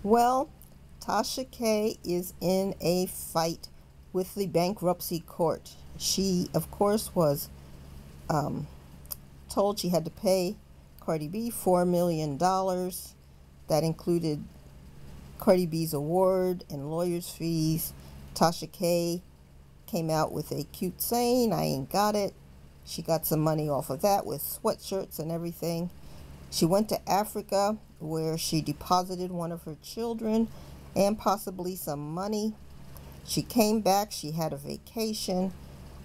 Well, Tasha K is in a fight with the bankruptcy court. She, of course, was um, told she had to pay Cardi B $4 million. That included Cardi B's award and lawyer's fees. Tasha K came out with a cute saying, "I ain't got it." She got some money off of that with sweatshirts and everything. She went to Africa where she deposited one of her children and possibly some money. She came back, she had a vacation.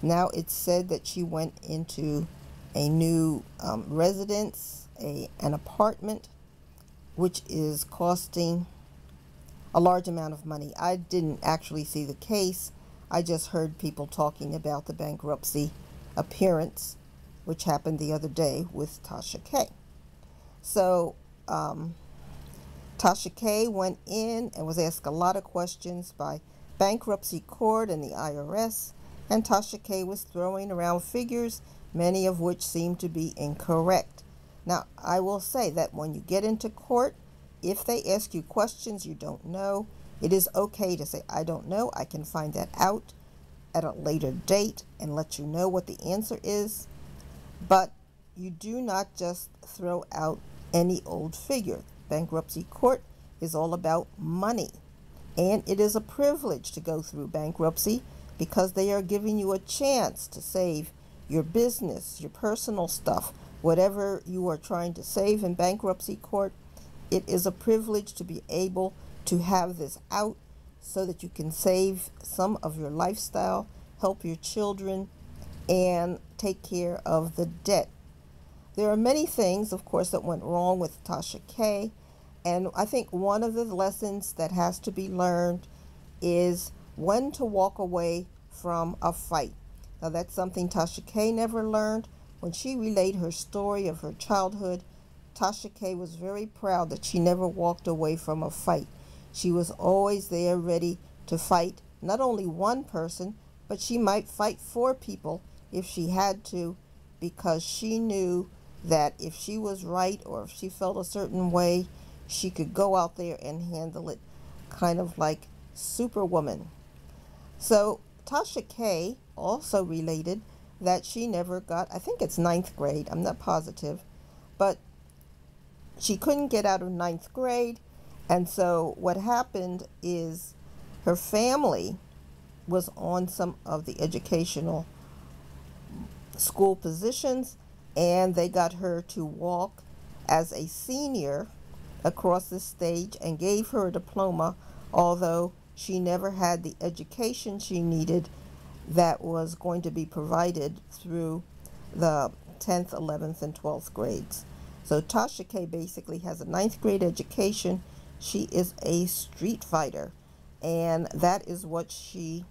Now it's said that she went into a new residence, an apartment, which is costing a large amount of money. I didn't actually see the case. I just heard people talking about the bankruptcy appearance, which happened the other day with Tasha K. So, Tasha K went in and was asked a lot of questions by bankruptcy court and the IRS, and Tasha K was throwing around figures, many of which seemed to be incorrect. Now, I will say that when you get into court, if they ask you questions you don't know, it is okay to say, "I don't know. I can find that out at a later date and let you know what the answer is." But you do not just throw out any old figure. Bankruptcy court is all about money. And it is a privilege to go through bankruptcy because they are giving you a chance to save your business, your personal stuff, whatever you are trying to save in bankruptcy court. It is a privilege to be able to have this out so that you can save some of your lifestyle, help your children, and take care of the debt. There are many things, of course, that went wrong with Tasha K. And I think one of the lessons that has to be learned is when to walk away from a fight. Now, that's something Tasha K never learned. When she relayed her story of her childhood, Tasha K was very proud that she never walked away from a fight. She was always there ready to fight not only one person, but she might fight four people if she had to, because she knew that if she was right or if she felt a certain way, she could go out there and handle it, kind of like Superwoman. So Tasha K also related that she never got, I think it's ninth grade, I'm not positive, but she couldn't get out of ninth grade. And so what happened is her family was on some of the educational school positions, and they got her to walk as a senior across the stage and gave her a diploma, although she never had the education she needed that was going to be provided through the 10th, 11th, and 12th grades. So Tasha K basically has a ninth grade education. She is a street fighter, and that is what she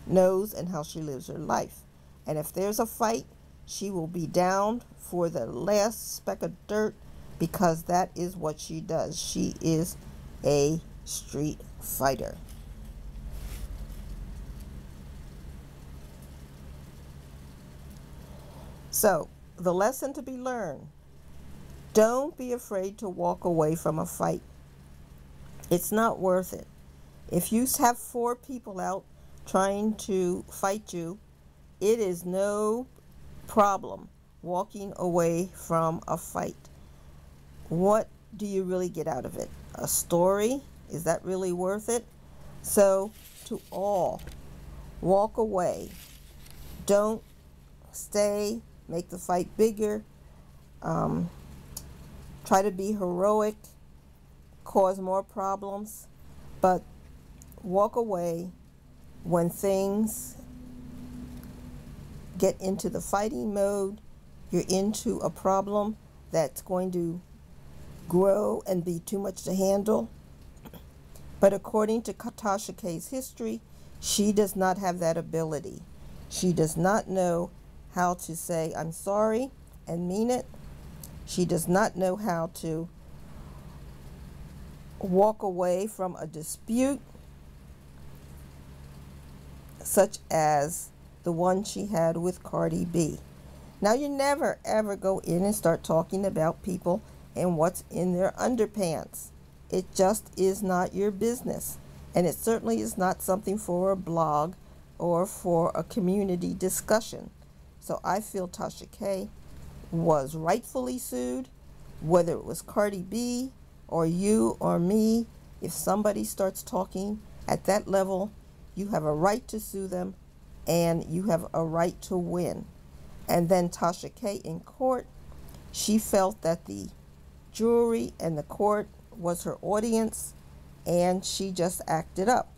knows and how she lives her life. And if there's a fight, she will be down for the last speck of dirt because that is what she does. She is a street fighter. So, the lesson to be learned: don't be afraid to walk away from a fight. It's not worth it. If you have four people out trying to fight you, it is no problem walking away from a fight. What do you really get out of it? A story? Is that really worth it? So, to all, walk away. Don't stay, make the fight bigger. Try to be heroic, cause more problems, but walk away when things get into the fighting mode. You're into a problem that's going to grow and be too much to handle. But according to Tasha K's history, she does not have that ability. She does not know how to say, "I'm sorry," and mean it. She does not know how to walk away from a dispute, such as the one she had with Cardi B. Now, you never ever go in and start talking about people and what's in their underpants. It just is not your business. And it certainly is not something for a blog or for a community discussion. So I feel Tasha K was rightfully sued, whether it was Cardi B or you or me. If somebody starts talking at that level, you have a right to sue them and you have a right to win. And then Tasha K in court, she felt that the jury and the court was her audience and she just acted up.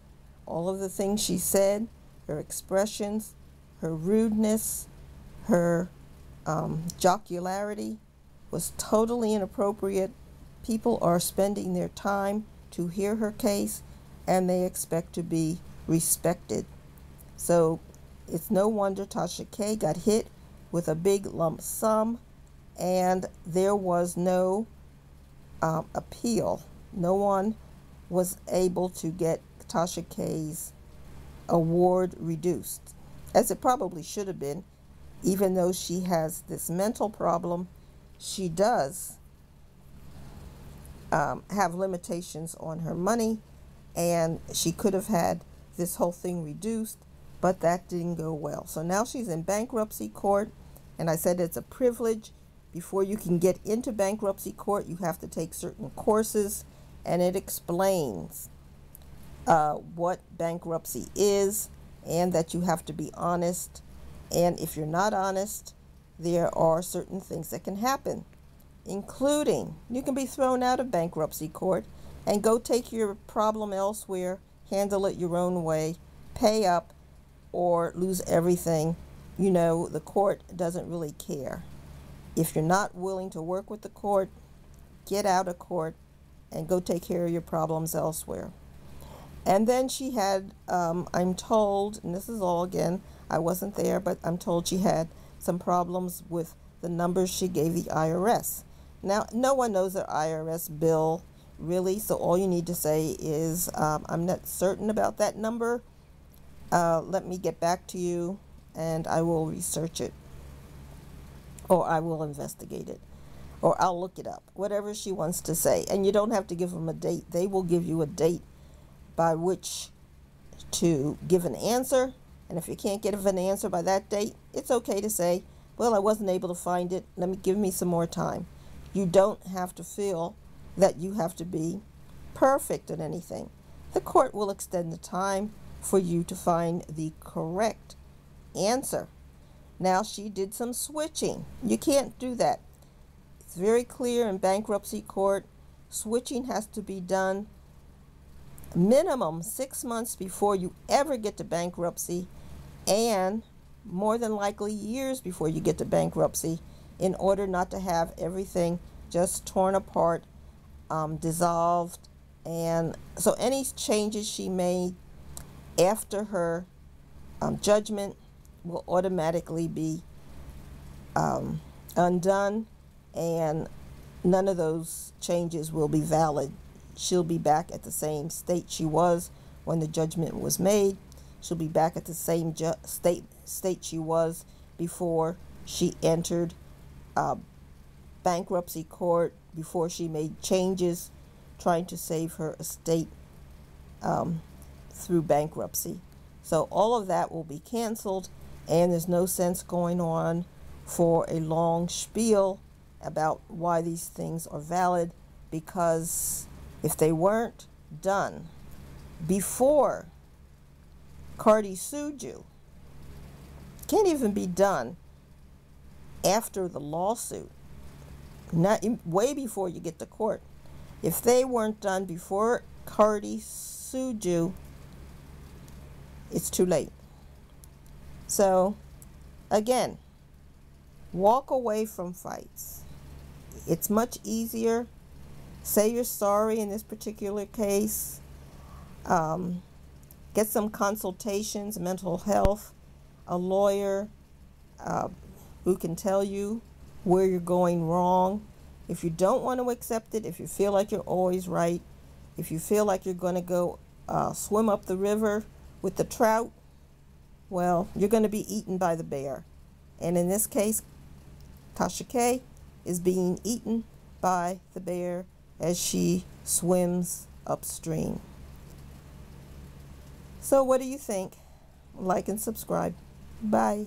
All of the things she said, her expressions, her rudeness, her jocularity was totally inappropriate. People are spending their time to hear her case and they expect to be respected. So it's no wonder Tasha K got hit with a big lump sum and there was no appeal. No one was able to get Tasha K's award reduced, as it probably should have been. Even though she has this mental problem, she does have limitations on her money, and she could have had this whole thing reduced, but that didn't go well. So now she's in bankruptcy court, and I said it's a privilege. Before you can get into bankruptcy court, you have to take certain courses, and it explains what bankruptcy is and that you have to be honest. And if you're not honest, there are certain things that can happen, including you can be thrown out of bankruptcy court and go take your problem elsewhere, handle it your own way, pay up, or lose everything. You know, the court doesn't really care. If you're not willing to work with the court, get out of court and go take care of your problems elsewhere. And then she had, I'm told, and this is all again, I wasn't there, but I'm told she had some problems with the numbers she gave the IRS. Now, no one knows their IRS bill, really, so all you need to say is, I'm not certain about that number. Let me get back to you, and I will research it, or I will investigate it, or I'll look it up, whatever she wants to say. And you don't have to give them a date. They will give you a date by which to give an answer. And if you can't get an answer by that date, it's okay to say, well, I wasn't able to find it. Give me some more time. You don't have to feel that you have to be perfect at anything. The court will extend the time for you to find the correct answer. Now, she did some switching. You can't do that. It's very clear in bankruptcy court. Switching has to be done minimum 6 months before you ever get to bankruptcy, and more than likely years before you get to bankruptcy, in order not to have everything just torn apart, dissolved. And so any changes she made after her judgment will automatically be undone, and none of those changes will be valid. She'll be back at the same state she was when the judgment was made. She'll be back at the same state she was before she entered bankruptcy court, before she made changes trying to save her estate through bankruptcy. So all of that will be canceled, and there's no sense going on for a long spiel about why these things are valid, because if they weren't done before Cardi sued you, can't even be done after the lawsuit, not way before you get to court. If they weren't done before Cardi sued you, it's too late. So again, walk away from fights. It's much easier. Say you're sorry in this particular case. Get some consultations, mental health, a lawyer who can tell you where you're going wrong. If you don't want to accept it, if you feel like you're always right, if you feel like you're going to go swim up the river with the trout, well, you're going to be eaten by the bear. And in this case, Tasha K is being eaten by the bear as she swims upstream. So what do you think? Like and subscribe. Bye.